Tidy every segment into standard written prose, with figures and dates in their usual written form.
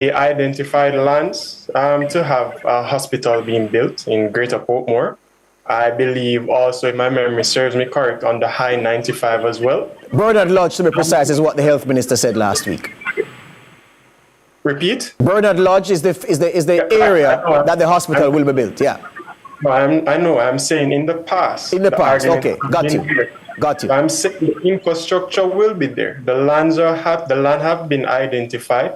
identified lands to have a hospital being built in Greater Portmore. I believe also, if my memory serves me correct, on the High 95 as well. Bernard Lodge, to be precise, is what the health minister said last week. Repeat? Bernard Lodge is the area that the hospital will be built, yeah. I know, I'm saying in the past. In the past, okay, got you. Got you. I'm saying the infrastructure will be there. The land have been identified.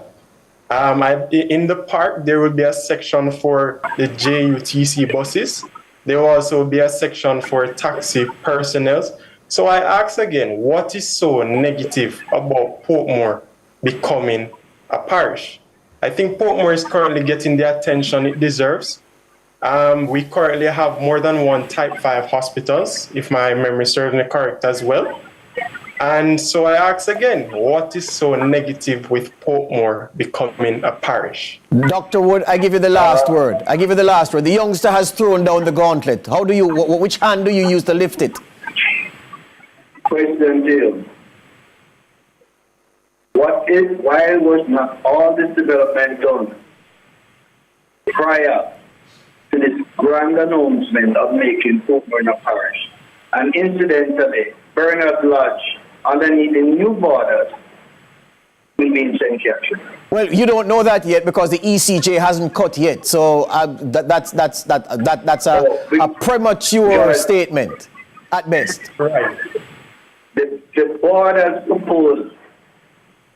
In the park, there will be a section for the JUTC buses. There will also be a section for taxi personnel. So I ask again, what is so negative about Portmore becoming a parish? I think Portmore is currently getting the attention it deserves. We currently have more than one Type 5 hospitals, if my memory serves me correct as well. And so I ask again, what is so negative with Portmore becoming a parish? Dr. Wood, I give you the last word. The youngster has thrown down the gauntlet. Which hand do you use to lift it? Question two. Why was not all this development done prior to this grand announcement of making Portmore a parish? And incidentally, Bernard Lodge, underneath the new borders, will be in St. Catherine. Well, you don't know that yet because the ECJ hasn't cut yet. So that's a premature statement at best. Right. The borders proposed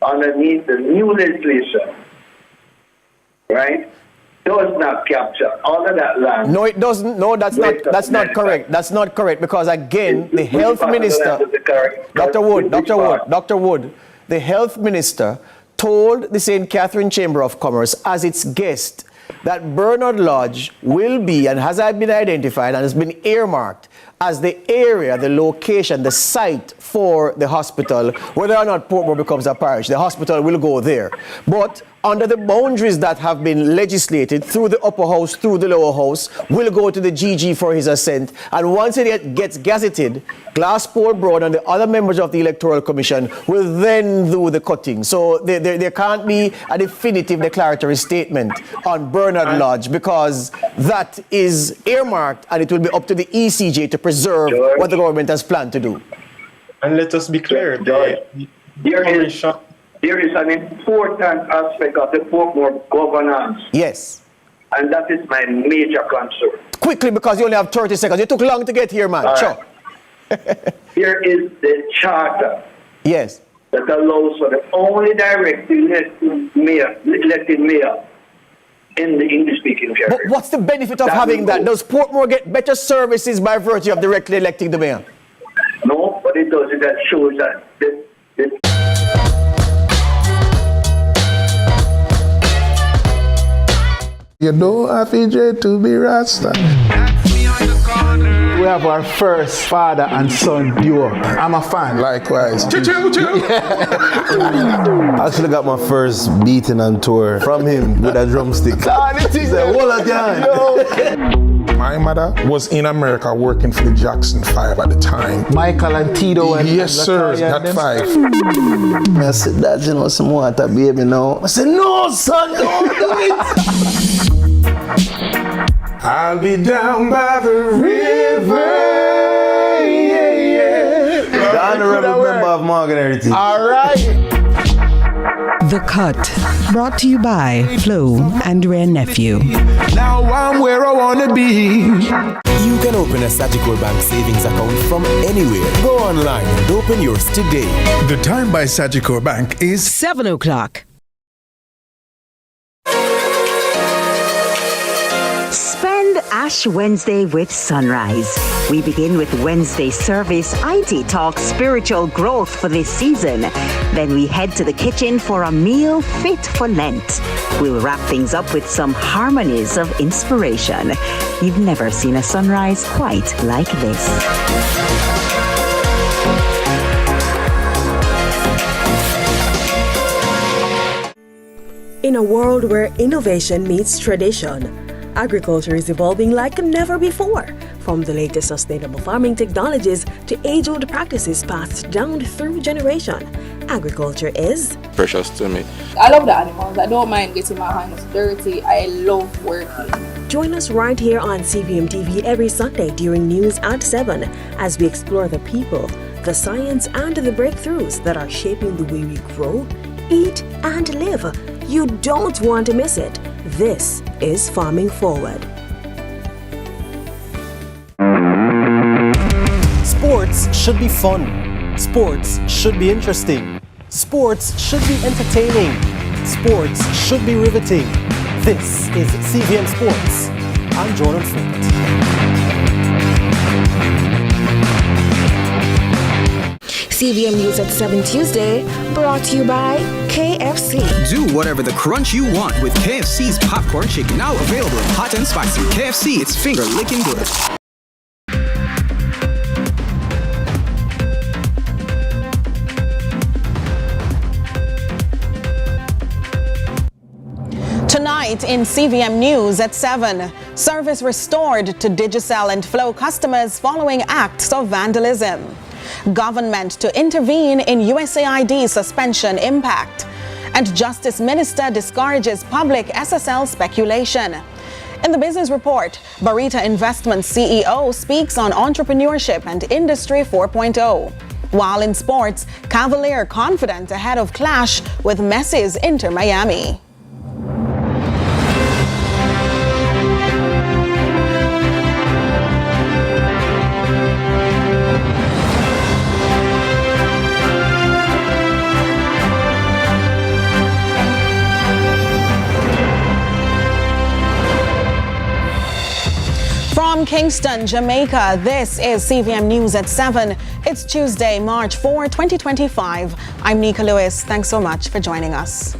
underneath the new legislation, right, does not capture all of that land. No, it doesn't. No, that's not correct. That's not correct because again, the health minister, Dr. Wood, the health minister told the St. Catherine Chamber of Commerce as its guest that Bernard Lodge will be and has been identified and has been earmarked as the area, the location, the site for the hospital. Whether or not Portmore becomes a parish, the hospital will go there. But under the boundaries that have been legislated through the upper house, through the lower house, will go to the GG for his assent. And once it gets gazetted, Glasspool Broad and the other members of the Electoral Commission will then do the cutting. So there can't be a definitive declaratory statement on Bernard Lodge because that is earmarked and it will be up to the ECJ to preserve what the government has planned to do. And let us be clear, there is an important aspect of the Portmore governance. Yes. And that is my major concern. Quickly, because you only have 30 seconds. It took long to get here, man. Sure. Here is the charter. Yes. That allows for the only direct elected mayor in the English-speaking area. But what's the benefit of having that? Does Portmore get better services by virtue of directly electing the mayor? No, but it does. That shows that You don't have to be Rasta. We have our first father and son duo. I'm a fan. Likewise. I actually got my first beating on tour from him with a drumstick. My mother was in America working for the Jackson 5 at the time. Michael and Tito and yes, sir, that 5. I said, Dad, you know some water, baby, now. I said, no, son, don't do it. I'll be down by the river. The honorable member of Morgan Heritage. All right. The Cut, brought to you by Flo and Rare Nephew. Now I'm where I want to be. You can open a Sagicor Bank savings account from anywhere. Go online and open yours today. The time by Sagicor Bank is 7 o'clock. Spend Ash Wednesday with Sunrise. We begin with Wednesday service IT Talk spiritual growth for this season. Then we head to the kitchen for a meal fit for Lent. We'll wrap things up with some harmonies of inspiration. You've never seen a sunrise quite like this. In a world where innovation meets tradition, agriculture is evolving like never before. from the latest sustainable farming technologies to age-old practices passed down through generation. Agriculture is precious to me. I love the animals. I don't mind getting my hands dirty. I love working. Join us right here on CVM TV every Sunday during news at 7 as we explore the people, the science, and the breakthroughs that are shaping the way we grow, eat, and live. You don't want to miss it. This is Farming Forward. Sports should be fun. Sports should be interesting. Sports should be entertaining. Sports should be riveting. This is CVM Sports. I'm Jordan Ford. CVM News at 7 Tuesday, brought to you by KFC. Do whatever the crunch you want with KFC's popcorn chicken. Now available in hot and spicy. KFC, it's finger licking good. Tonight in CVM News at 7, service restored to Digicel and Flow customers following acts of vandalism. Government to intervene in USAID suspension impact. And Justice Minister discourages public SSL speculation. In the business report, Barita Investments CEO speaks on entrepreneurship and Industry 4.0. While in sports, Cavalier confident ahead of clash with Messi's Inter Miami. From Kingston, Jamaica, this is CVM News at 7. It's Tuesday, March 4, 2025. I'm Nika Lewis. Thanks so much for joining us.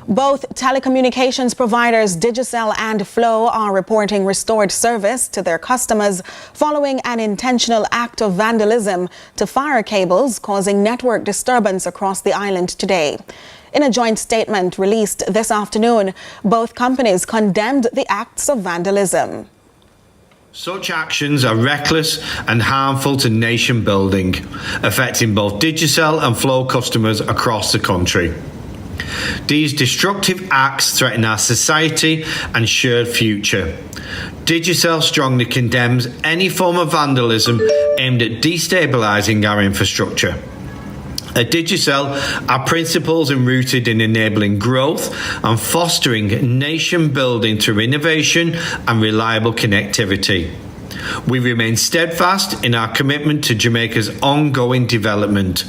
Both telecommunications providers Digicel and Flow are reporting restored service to their customers following an intentional act of vandalism to fire cables, causing network disturbance across the island today. In a joint statement released this afternoon, both companies condemned the acts of vandalism. Such actions are reckless and harmful to nation building, affecting both Digicel and Flow customers across the country. These destructive acts threaten our society and shared future. Digicel strongly condemns any form of vandalism aimed at destabilising our infrastructure. At Digicel, our principles are rooted in enabling growth and fostering nation building through innovation and reliable connectivity. We remain steadfast in our commitment to Jamaica's ongoing development.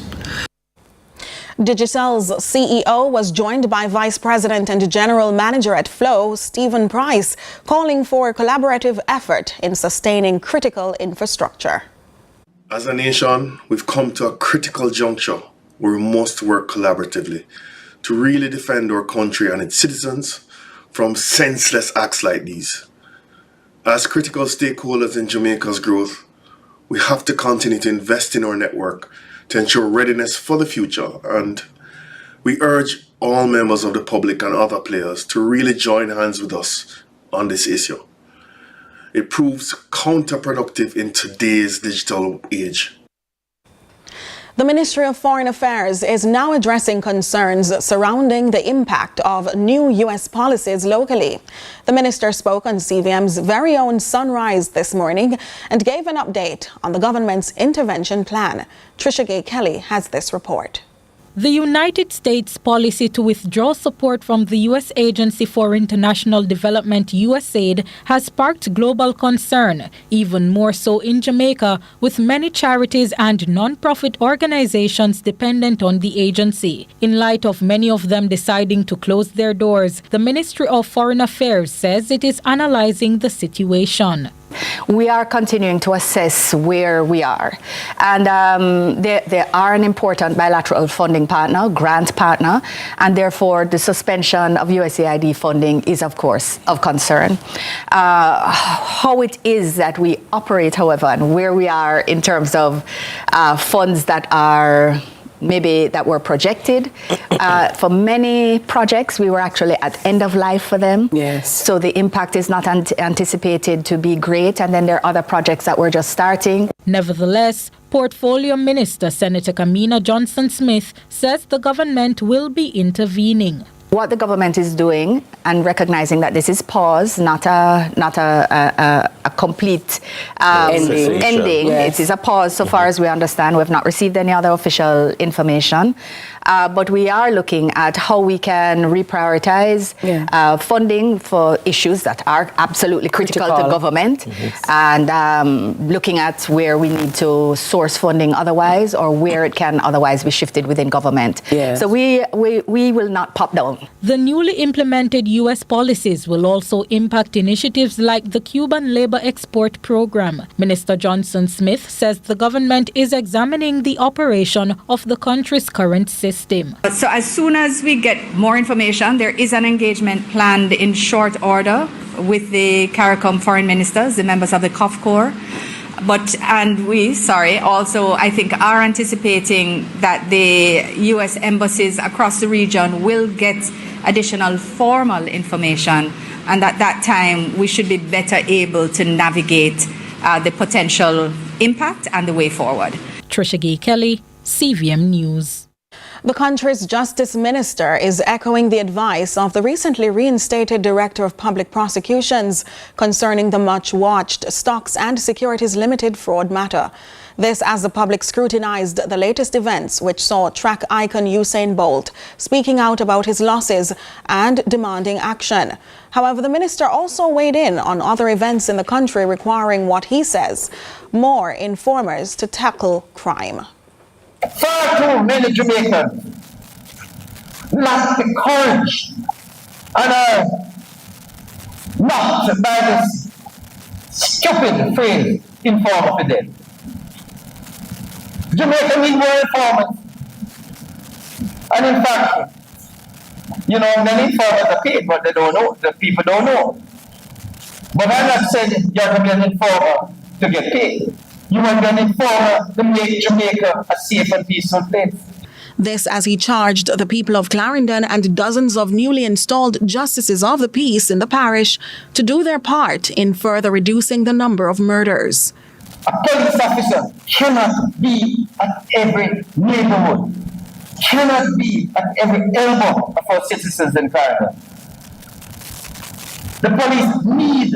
Digicel's CEO was joined by Vice President and General Manager at Flow, Stephen Price, calling for a collaborative effort in sustaining critical infrastructure. As a nation, we've come to a critical juncture where we must work collaboratively to really defend our country and its citizens from senseless acts like these. As critical stakeholders in Jamaica's growth, we have to continue to invest in our network to ensure readiness for the future, and we urge all members of the public and other players to really join hands with us on this issue. It proves counterproductive in today's digital age. The Ministry of Foreign Affairs is now addressing concerns surrounding the impact of new U.S. policies locally. The minister spoke on CVM's very own Sunrise this morning and gave an update on the government's intervention plan. Trisha Gay Kelly has this report. The United States policy to withdraw support from the U.S. Agency for International Development, USAID, has sparked global concern, even more so in Jamaica, with many charities and non-profit organizations dependent on the agency. In light of many of them deciding to close their doors, the Ministry of Foreign Affairs says it is analyzing the situation. We are continuing to assess where we are, and they are an important bilateral funding partner, grant partner, and therefore the suspension of USAID funding is of course of concern. How it is that we operate, however, and where we are in terms of funds that are maybe that were projected. For many projects, we were actually at end of life for them. Yes. So the impact is not anticipated to be great. And then there are other projects that we're just starting. Nevertheless, Portfolio Minister Senator Kamina Johnson-Smith says the government will be intervening. What the government is doing and recognizing that this is pause, not a complete ending. Yes. It is a pause so far as we understand. We have not received any other official information. But we are looking at how we can reprioritize funding for issues that are absolutely critical to government, and looking at where we need to source funding otherwise, or where it can otherwise be shifted within government. Yes. So we will not pop down. The newly implemented U.S. policies will also impact initiatives like the Cuban Labor Export Program. Minister Johnson-Smith says the government is examining the operation of the country's current system. So as soon as we get more information, there is an engagement planned in short order with the CARICOM foreign ministers, the members of the COFCOR. Also, I think, are anticipating that the U.S. embassies across the region will get additional formal information, and at that time we should be better able to navigate the potential impact and the way forward. Trisha Gay Kelly, CVM News. The country's Justice Minister is echoing the advice of the recently reinstated Director of Public Prosecutions concerning the much-watched Stocks and Securities Limited fraud matter. This as the public scrutinized the latest events, which saw track icon Usain Bolt speaking out about his losses and demanding action. However, the minister also weighed in on other events in the country requiring what he says, more informers to tackle crime. Far too many Jamaicans lack the courage and are knocked by this stupid phrase, informer for them. Jamaica need more informers. And in fact, many informers are paid, but they don't know. The people don't know. But I'm not saying you have to be an informer to get paid. You want an informer to make Jamaica a safe and peaceful place. This as he charged the people of Clarendon and dozens of newly installed justices of the peace in the parish to do their part in further reducing the number of murders. A police officer cannot be at every neighborhood, cannot be at every elbow of our citizens in Clarendon. The police need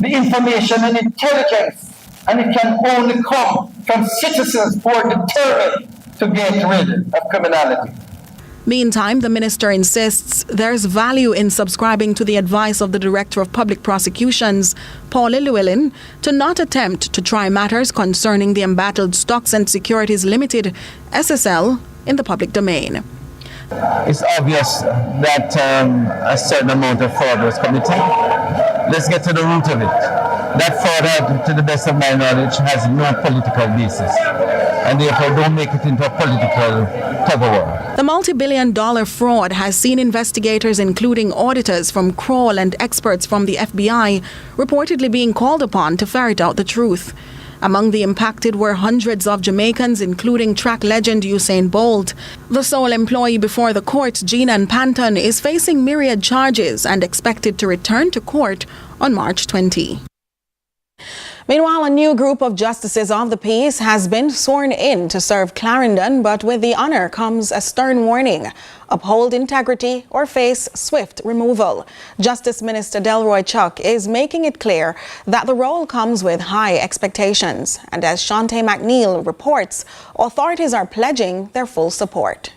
the information and intelligence, and it can only come from citizens who are determined to get rid of criminality. Meantime, the minister insists there's value in subscribing to the advice of the Director of Public Prosecutions, Paul Llewellyn, to not attempt to try matters concerning the embattled Stocks and Securities Limited, SSL, in the public domain. It's obvious that a certain amount of fraud was committed. Let's get to the root of it. That fraud, to the best of my knowledge, has no political basis, and therefore don't make it into a political tug-of-war. The multi-billion-dollar fraud has seen investigators, including auditors from Kroll and experts from the FBI, reportedly being called upon to ferret out the truth. Among the impacted were hundreds of Jamaicans, including track legend Usain Bolt. The sole employee before the court, Gina Panton, is facing myriad charges and expected to return to court on March 20. Meanwhile, a new group of justices of the peace has been sworn in to serve Clarendon, but with the honor comes a stern warning: uphold integrity or face swift removal. Justice Minister Delroy Chuck is making it clear that the role comes with high expectations. And as Shante McNeil reports, authorities are pledging their full support.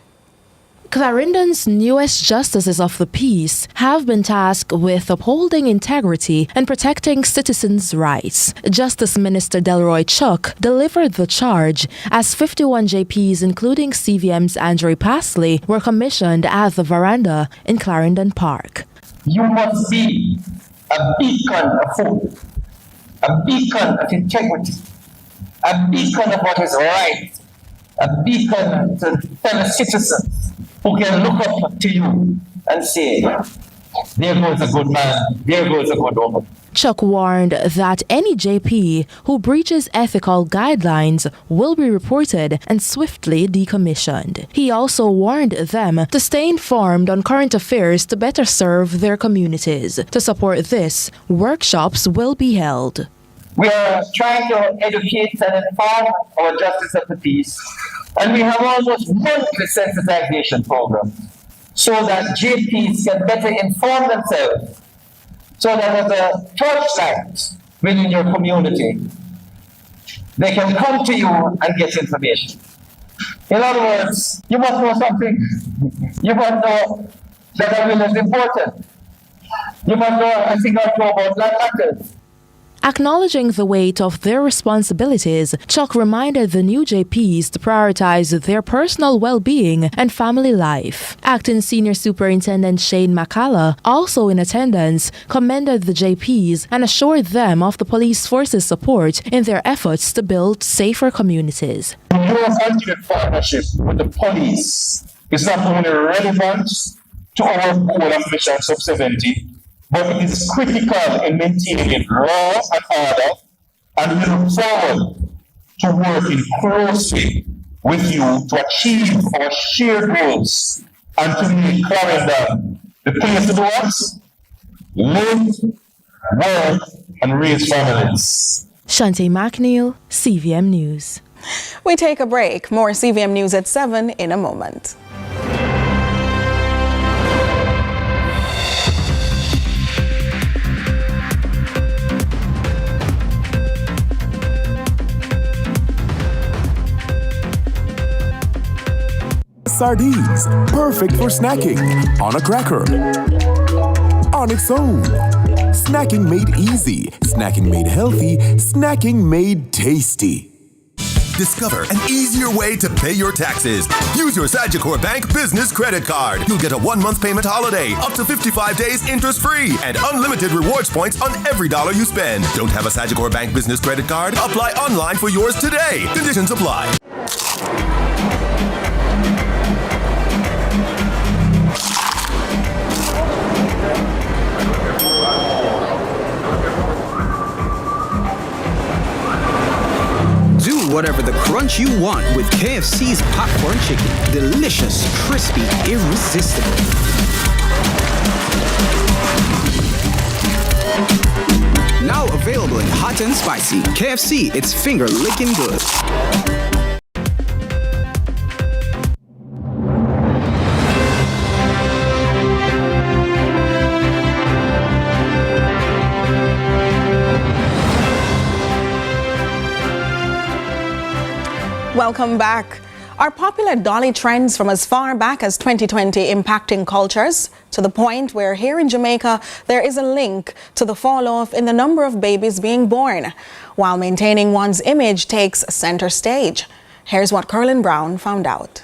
Clarendon's newest justices of the peace have been tasked with upholding integrity and protecting citizens' rights. Justice Minister Delroy Chuck delivered the charge as 51 JPs, including CVM's Andrew Pasley, were commissioned at the veranda in Clarendon Park. You must be a beacon of hope, a beacon of integrity, a beacon of what is right, a beacon to fellow citizens who can look up to you and say, there goes a good man, there goes a good woman. Chuck warned that any JP who breaches ethical guidelines will be reported and swiftly decommissioned. He also warned them to stay informed on current affairs to better serve their communities. To support this, workshops will be held. We are trying to educate and inform our justice of the peace, and we have almost monthly sensitization programs so that JPs can better inform themselves, so that as a torchlight within your community, they can come to you and get information. In other words, you must know something. You must know that a will is important. You must know a thing or two about life matters. Acknowledging the weight of their responsibilities, Chuck reminded the new JPs to prioritize their personal well-being and family life. Acting Senior Superintendent Shane McCalla, also in attendance, commended the JPs and assured them of the police force's support in their efforts to build safer communities. Your ultimate partnership with the police is not only relevant to our goal of Mission Sub 70, but it is critical in maintaining law and order, and we look forward to working closely with you to achieve our shared goals and to make Clarendon the place to do what? Live, work, and raise families. Shante McNeil, CVM News. We take a break. More CVM News at 7 in a moment. Sardines, perfect for snacking, on a cracker, on its own. Snacking made easy, snacking made healthy, snacking made tasty. Discover an easier way to pay your taxes. Use your Sagicor Bank Business Credit Card. You'll get a 1-month payment holiday, up to 55 days interest-free, and unlimited rewards points on every dollar you spend. Don't have a Sagicor Bank Business Credit Card? Apply online for yours today. Conditions apply. Do whatever the crunch you want with KFC's popcorn chicken. Delicious, crispy, irresistible. Now available in hot and spicy. KFC, it's finger licking good. Welcome back. Are popular dolly trends from as far back as 2020 impacting cultures to the point where here in Jamaica there is a link to the fall off in the number of babies being born, while maintaining one's image takes center stage? Here's what Curlin Brown found out.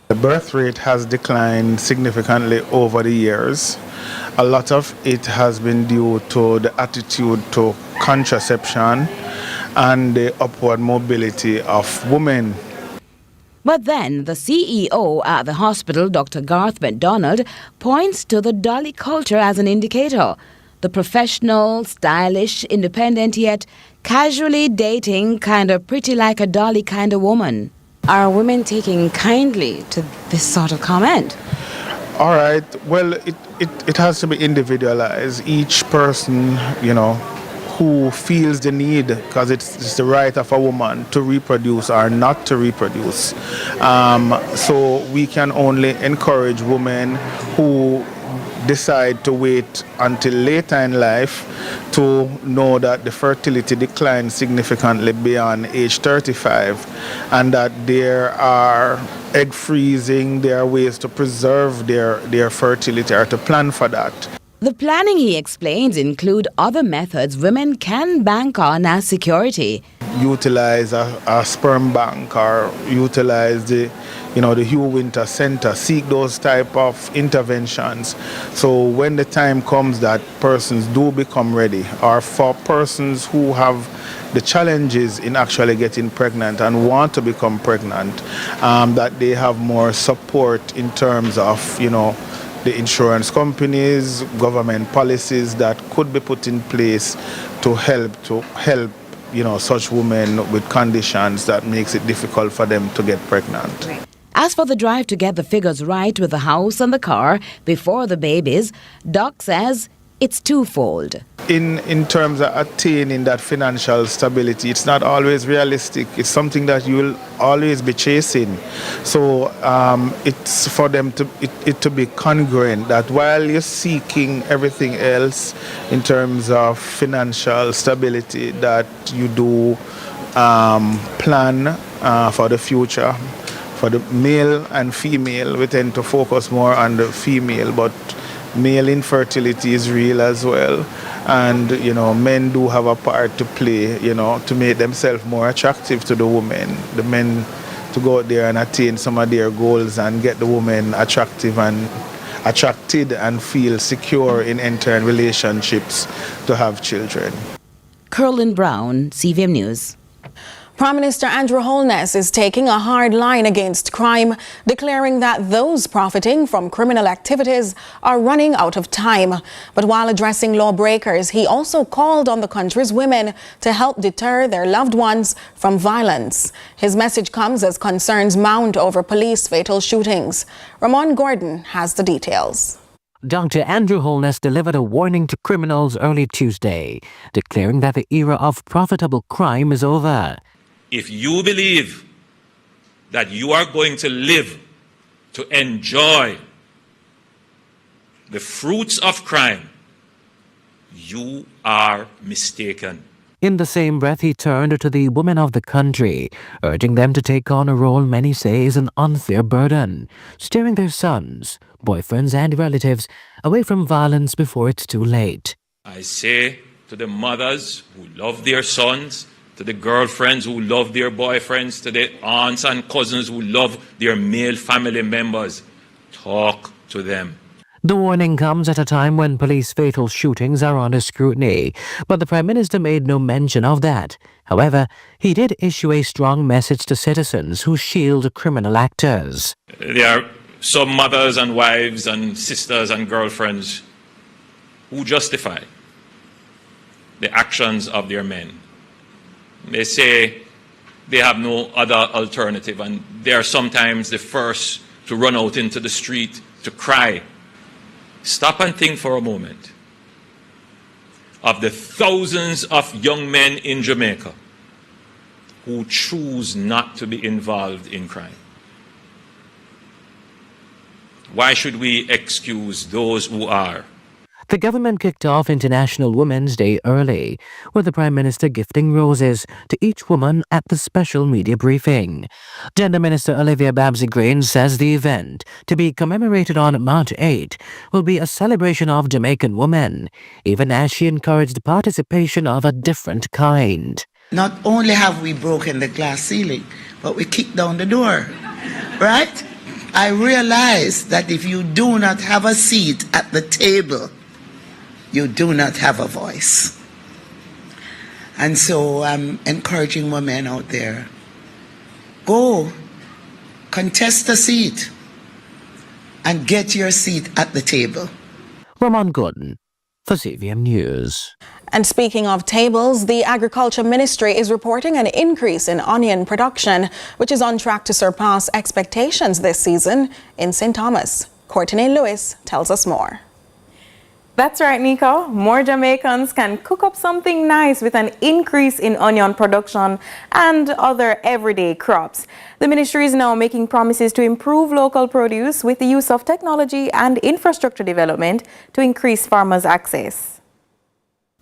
The birth rate has declined significantly over the years. A lot of it has been due to the attitude to contraception and the upward mobility of women. But then the CEO at the hospital, Dr. Garth McDonald, points to the dolly culture as an indicator. The professional, stylish, independent yet casually dating kind of pretty like a dolly kind of woman. Are women taking kindly to this sort of comment? All right, well, it has to be individualized. Each person, who feels the need, because it's the right of a woman to reproduce or not to reproduce. So we can only encourage women who decide to wait until later in life to know that the fertility declines significantly beyond age 35 and that there are egg freezing, there are ways to preserve their fertility or to plan for that. The planning, he explains, include other methods women can bank on as security. Utilize a sperm bank or utilize the Hugh Winter Center, seek those type of interventions. So when the time comes that persons do become ready, or for persons who have the challenges in actually getting pregnant and want to become pregnant, that they have more support in terms of, the insurance companies, government policies that could be put in place to help such women with conditions that makes it difficult for them to get pregnant. As for the drive to get the figures right with the house and the car before the babies, Doc says it's twofold. In terms of attaining that financial stability, it's not always realistic. It's something that you will always be chasing. So it's for them to be congruent that while you're seeking everything else in terms of financial stability, that you do plan for the future. For the male and female, we tend to focus more on the female, but male infertility is real as well. And, men do have a part to play, to make themselves more attractive to the women. The men to go out there and attain some of their goals and get the women attracted and feel secure in entering relationships to have children. Curlin Brown, CVM News. Prime Minister Andrew Holness is taking a hard line against crime, declaring that those profiting from criminal activities are running out of time. But while addressing lawbreakers, he also called on the country's women to help deter their loved ones from violence. His message comes as concerns mount over police fatal shootings. Ramon Gordon has the details. Dr. Andrew Holness delivered a warning to criminals early Tuesday, declaring that the era of profitable crime is over. If you believe that you are going to live to enjoy the fruits of crime, you are mistaken. In the same breath, he turned to the women of the country, urging them to take on a role many say is an unfair burden, steering their sons, boyfriends and relatives away from violence before it's too late. I say to the mothers who love their sons, to the girlfriends who love their boyfriends, to the aunts and cousins who love their male family members, talk to them. The warning comes at a time when police fatal shootings are under scrutiny, but the Prime Minister made no mention of that. However, he did issue a strong message to citizens who shield criminal actors. There are some mothers and wives and sisters and girlfriends who justify the actions of their men. They say they have no other alternative, and they are sometimes the first to run out into the street to cry. Stop and think for a moment of the thousands of young men in Jamaica who choose not to be involved in crime. Why should we excuse those who are? The government kicked off International Women's Day early, with the Prime Minister gifting roses to each woman at the special media briefing. Gender Minister Olivia Babsy-Green says the event, to be commemorated on March 8, will be a celebration of Jamaican women, even as she encouraged participation of a different kind. Not only have we broken the glass ceiling, but we kicked down the door, right? I realize that if you do not have a seat at the table, you do not have a voice. And so I'm encouraging women out there, go contest a seat and get your seat at the table. Ramon Gordon for CVM News. And speaking of tables, the Agriculture Ministry is reporting an increase in onion production, which is on track to surpass expectations this season in St. Thomas. Courtney Lewis tells us more. That's right, Nico. More Jamaicans can cook up something nice with an increase in onion production and other everyday crops. The ministry is now making promises to improve local produce with the use of technology and infrastructure development to increase farmers' access.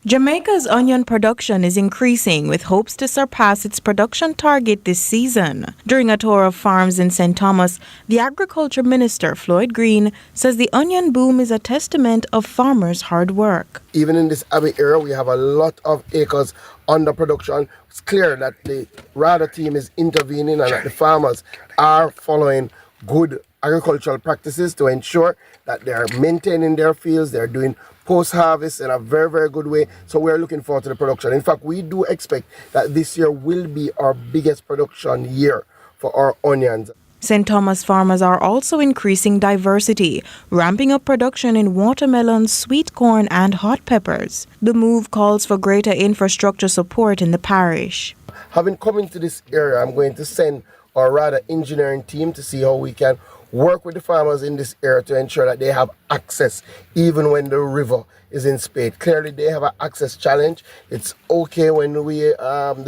Jamaica's onion production is increasing with hopes to surpass its production target this season. During a tour of farms in St. Thomas, the Agriculture Minister, Floyd Green, says the onion boom is a testament of farmers' hard work. Even in this Abbey era, we have a lot of acres under production. It's clear that the RADA team is intervening and that the farmers are following good agricultural practices to ensure that they are maintaining their fields, they're doing post-harvest in a very, very good way. So we're looking forward to the production. In fact, we do expect that this year will be our biggest production year for our onions. St. Thomas farmers are also increasing diversity, ramping up production in watermelon, sweet corn and hot peppers. The move calls for greater infrastructure support in the parish. Having come into this area, I'm going to send our rather engineering team to see how we can work with the farmers in this area to ensure that they have access even when the river is in spate. Clearly they have an access challenge. It's okay when the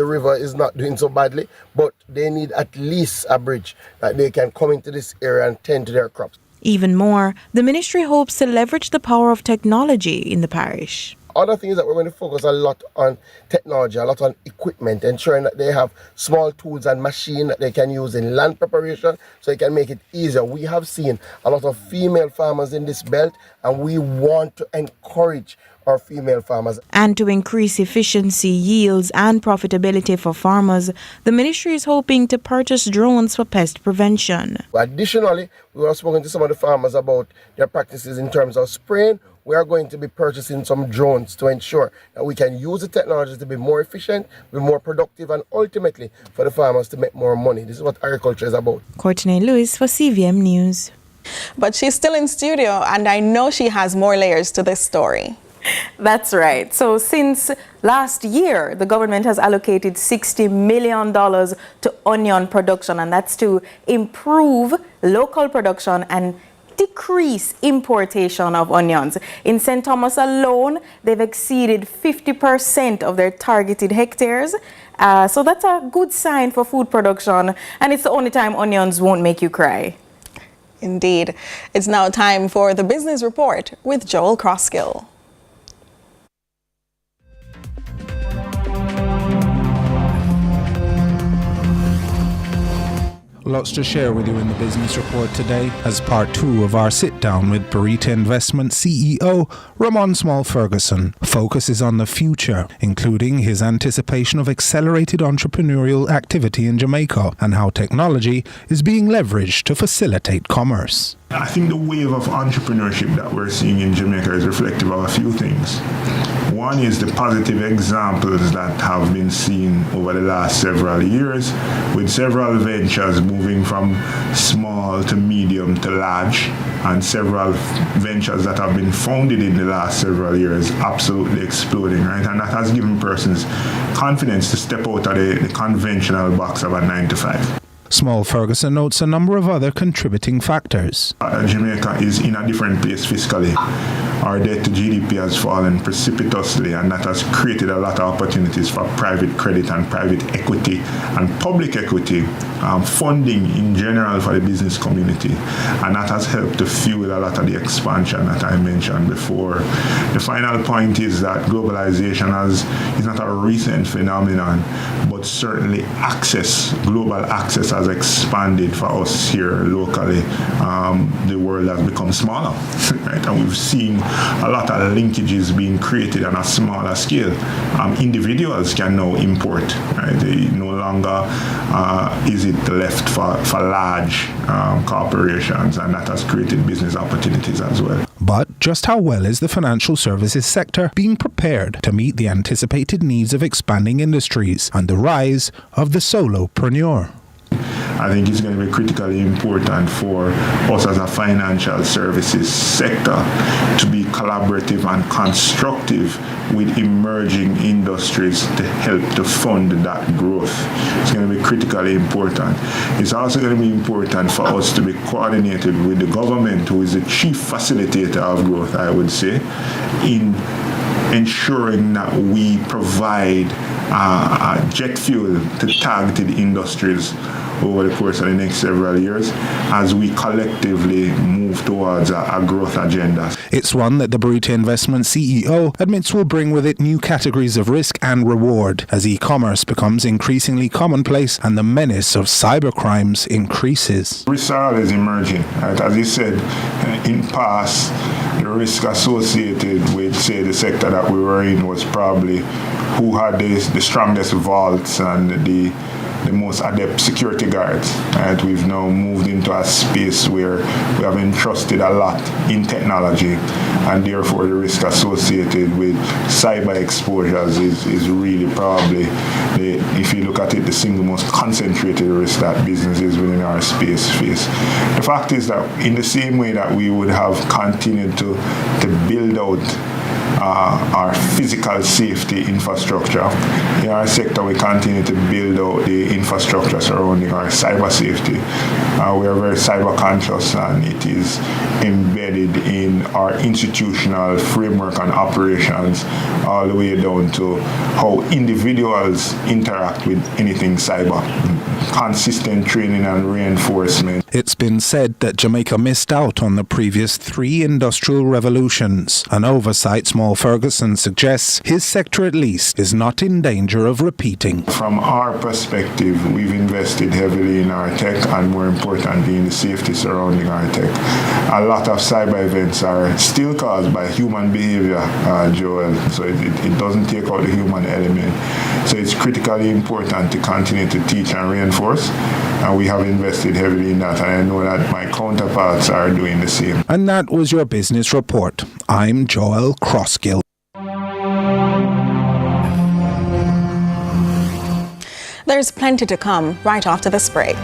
river is not doing so badly, but they need at least a bridge that they can come into this area and tend to their crops. Even more, the ministry hopes to leverage the power of technology in the parish. Other things that we're going to focus a lot on technology, a lot on equipment, ensuring that they have small tools and machines that they can use in land preparation so they can make it easier. We have seen a lot of female farmers in this belt, and we want to encourage our female farmers. And to increase efficiency, yields and profitability for farmers, the ministry is hoping to purchase drones for pest prevention. Additionally, we have spoken to some of the farmers about their practices in terms of spraying. We are going to be purchasing some drones to ensure that we can use the technology to be more efficient, be more productive, and ultimately for the farmers to make more money. This is what agriculture is about. Courtney Lewis for CVM News. But she's still in studio, and I know she has more layers to this story. That's right. So since last year, the government has allocated $60 million to onion production, and that's to improve local production and decrease importation of onions. In St. Thomas alone, they've exceeded 50% of their targeted hectares. So that's a good sign for food production, and it's the only time onions won't make you cry. Indeed. It's now time for the Business Report with Joel Crosskill. Lots to share with you in the Business Report today as part 2 of our sit-down with Burita Investment CEO Ramon Small-Ferguson. Focus is on the future, including his anticipation of accelerated entrepreneurial activity in Jamaica and how technology is being leveraged to facilitate commerce. I think the wave of entrepreneurship that we're seeing in Jamaica is reflective of a few things. One is the positive examples that have been seen over the last several years, with several ventures moving from small to medium to large, and several ventures that have been founded in the last several years absolutely exploding, right? And that has given persons confidence to step out of the conventional box of a 9-to-5. Small-Ferguson notes a number of other contributing factors. Jamaica is in a different place fiscally. Our debt to GDP has fallen precipitously, and that has created a lot of opportunities for private credit and private equity and public equity funding in general for the business community. And that has helped to fuel a lot of the expansion that I mentioned before. The final point is that globalization is not a recent phenomenon, but certainly global access has expanded for us here locally. The world has become smaller, right? And we've seen a lot of linkages being created on a smaller scale. Individuals can now import, right? They no longer is it left for large corporations, and that has created business opportunities as well. But just how well is the financial services sector being prepared to meet the anticipated needs of expanding industries and the rise of the solopreneur? I think it's going to be critically important for us as a financial services sector to be collaborative and constructive with emerging industries to help to fund that growth. It's going to be critically important. It's also going to be important for us to be coordinated with the government, who is the chief facilitator of growth, I would say, in ensuring that we provide jet fuel to targeted industries over the course of the next several years as we collectively move towards a growth agenda. It's one that the Burita Investment CEO admits will bring with it new categories of risk and reward as e-commerce becomes increasingly commonplace and the menace of cybercrimes increases. Risks are always emerging. Right? As you said, in past, the risk associated with, say, the sector that we were in was probably who had the strongest vaults and the the most adept security guards. Right? We've now moved into a space where we have entrusted a lot in technology, and therefore the risk associated with cyber exposures is really probably, if you look at it, the single most concentrated risk that businesses within our space face. The fact is that in the same way that we would have continued to build out our physical safety infrastructure, in our sector we continue to build out the infrastructure surrounding our cyber safety. We are very cyber conscious, and it is embedded in our institutional framework and operations, all the way down to how individuals interact with anything cyber. Consistent training and reinforcement. It's been said that Jamaica missed out on the previous 3 industrial revolutions. An oversight Small Ferguson suggests his sector at least is not in danger of repeating. From our perspective, we've invested heavily in our tech, and more importantly in the safety surrounding our tech. A lot of cyber events are still caused by human behavior, Joel, so it doesn't take out the human element. So it's critically important to continue to teach and reinforce, and we have invested heavily in that, and I know that my counterparts are doing the same. And that was your business report. I'm Joel Crossgill. There's plenty to come right after this break.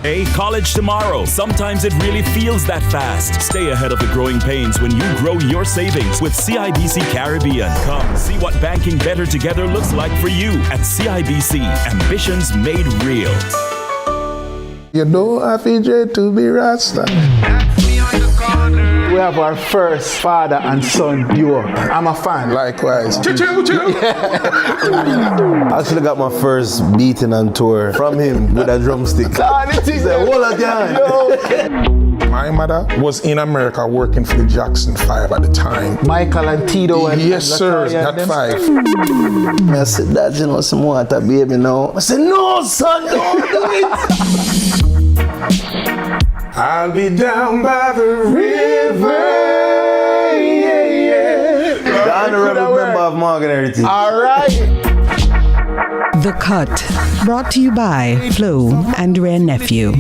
Hey, college tomorrow. Sometimes it really feels that fast. Stay ahead of the growing pains when you grow your savings with CIBC Caribbean. Come see what banking better together looks like for you at CIBC. Ambitions made real. You don't have to be Rasta. We have our first father and son duo. I'm a fan. Likewise. I actually got my first beating on tour from him with a drumstick. My mother was in America working for the Jackson 5 at the time. Michael and Tito and yes, sir, that 5. I said, Dad, you know, some water, baby, now. I said, no, son, don't do it. I'll be down by the river. The honorable member of Morgan Heritage. All right. The Cut, brought to you by Flo and Rare Nephew.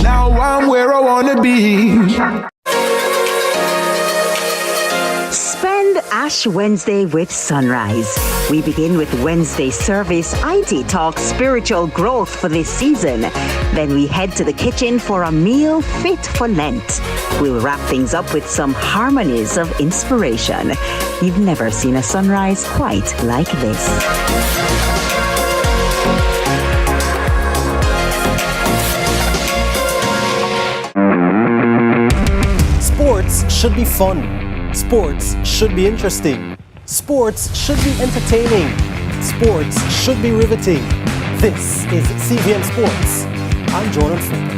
Now I'm where I want to be. Spend Ash Wednesday with Sunrise. We begin with Wednesday service, IT Talk, spiritual growth for this season. Then we head to the kitchen for a meal fit for Lent. We'll wrap things up with some harmonies of inspiration. You've never seen a sunrise quite like this. Sports should be fun. Sports should be interesting. Sports should be entertaining. Sports should be riveting. This is CVM Sports. I'm Jordan Fort.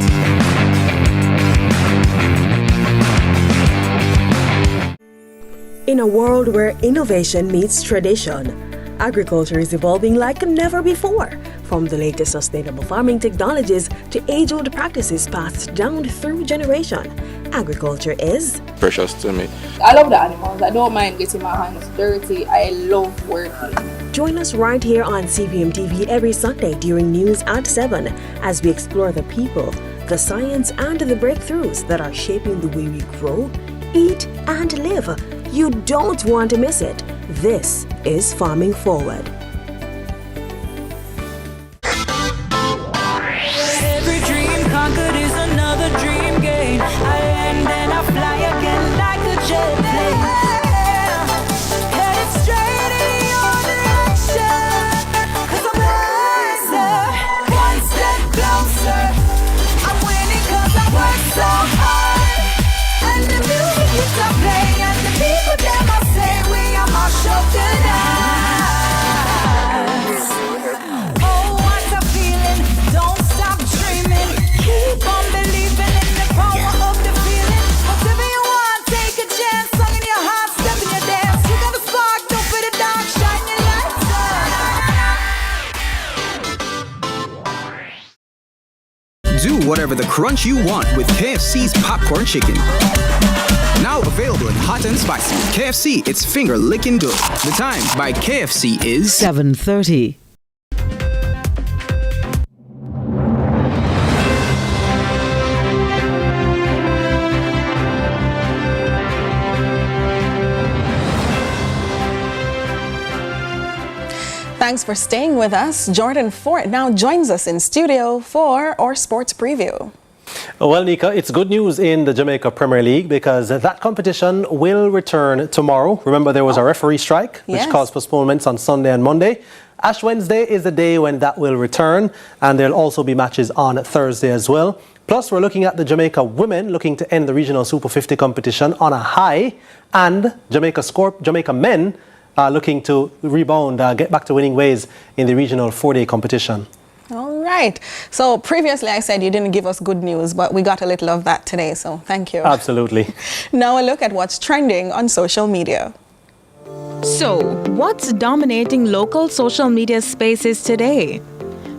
In a world where innovation meets tradition, agriculture is evolving like never before. From the latest sustainable farming technologies to age-old practices passed down through generation, agriculture is precious to me. I love the animals. I don't mind getting my hands dirty. I love working. Join us right here on CVM TV every Sunday during news at 7 as we explore the people, the science, and the breakthroughs that are shaping the way we grow, eat, and live. You don't want to miss it. This is Farming Forward. Every dream conquered is another dream gained. I land and I fly again like a jet plane. Headed straight in your direction. 'Cause I'm wiser, one step closer. I'm winning 'cause I work so hard. And the music keeps on playing, and the people them I say we are my show tonight. whatever the crunch you want with KFC's popcorn chicken. Now available in hot and spicy. KFC, it's finger licking good. The time by KFC is 7:30. Thanks for staying with us. Jordan Fort now joins us in studio for our sports preview. Well, Nika, it's good news in the Jamaica Premier League because that competition will return tomorrow. Remember, there was a referee strike, which caused postponements on Sunday and Monday. Ash Wednesday is the day when that will return, and there'll also be matches on Thursday as well. Plus, we're looking at the Jamaica women looking to end the regional Super 50 competition on a high, and Jamaica men looking to rebound, get back to winning ways in the regional 4-day competition. All right. So previously I said you didn't give us good news, but we got a little of that today, so thank you. Absolutely. Now a look at what's trending on social media. So, what's dominating local social media spaces today?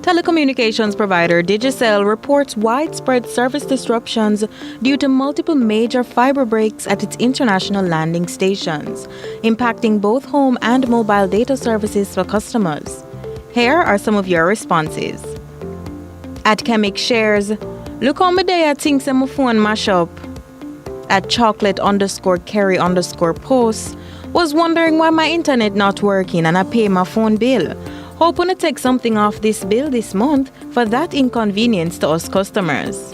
Telecommunications provider Digicel reports widespread service disruptions due to multiple major fiber breaks at its international landing stations, impacting both home and mobile data services for customers. Here are some of your responses. At Chemic Shares, look how my day I think my phone mash up. At chocolate_Kerry_posts, was wondering why my internet not working and I pay my phone bill. Hoping to take something off this bill this month for that inconvenience to us customers.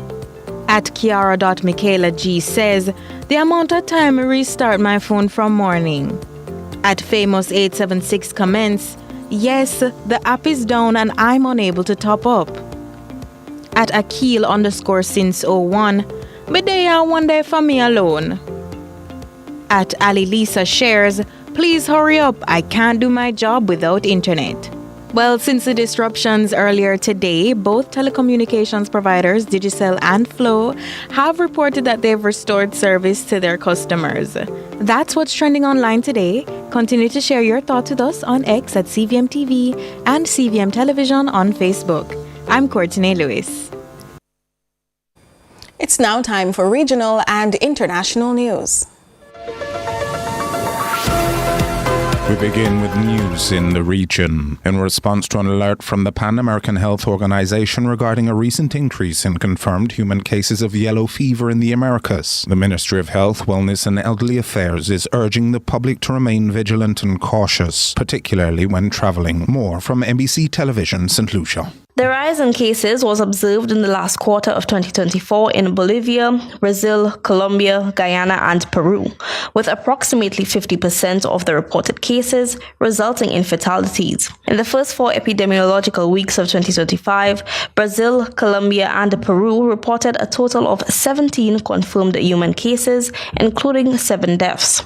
At Kiara.Michaela G says, the amount of time I restart my phone from morning. At Famous876 comments, yes, the app is down and I'm unable to top up. At Akil_since01, but they are one day for me alone. At Ali Lisa shares, please hurry up, I can't do my job without internet. Well, since the disruptions earlier today, both telecommunications providers, Digicel and Flow, have reported that they've restored service to their customers. That's what's trending online today. Continue to share your thoughts with us on X at CVM TV and CVM Television on Facebook. I'm Courtney Lewis. It's now time for regional and international news. We begin with news in the region. In response to an alert from the Pan American Health Organization regarding a recent increase in confirmed human cases of yellow fever in the Americas, the Ministry of Health, Wellness and Elderly Affairs is urging the public to remain vigilant and cautious, particularly when traveling. More from NBC Television, St. Lucia. The rise in cases was observed in the last quarter of 2024 in Bolivia, Brazil, Colombia, Guyana, and Peru, with approximately 50% of the reported cases resulting in fatalities. In the first 4 epidemiological weeks of 2025, Brazil, Colombia, and Peru reported a total of 17 confirmed human cases, including 7 deaths.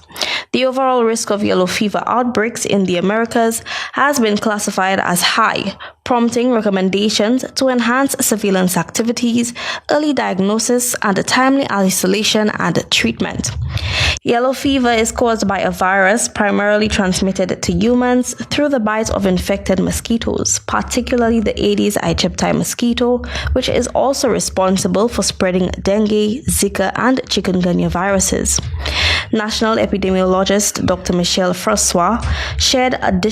The overall risk of yellow fever outbreaks in the Americas has been classified as high, prompting recommendations to enhance surveillance activities, early diagnosis, and timely isolation and treatment. Yellow fever is caused by a virus primarily transmitted to humans through the bite of infected mosquitoes, particularly the Aedes aegypti mosquito, which is also responsible for spreading dengue, Zika, and chikungunya viruses. National epidemiologist Dr. Michelle Francois shared additional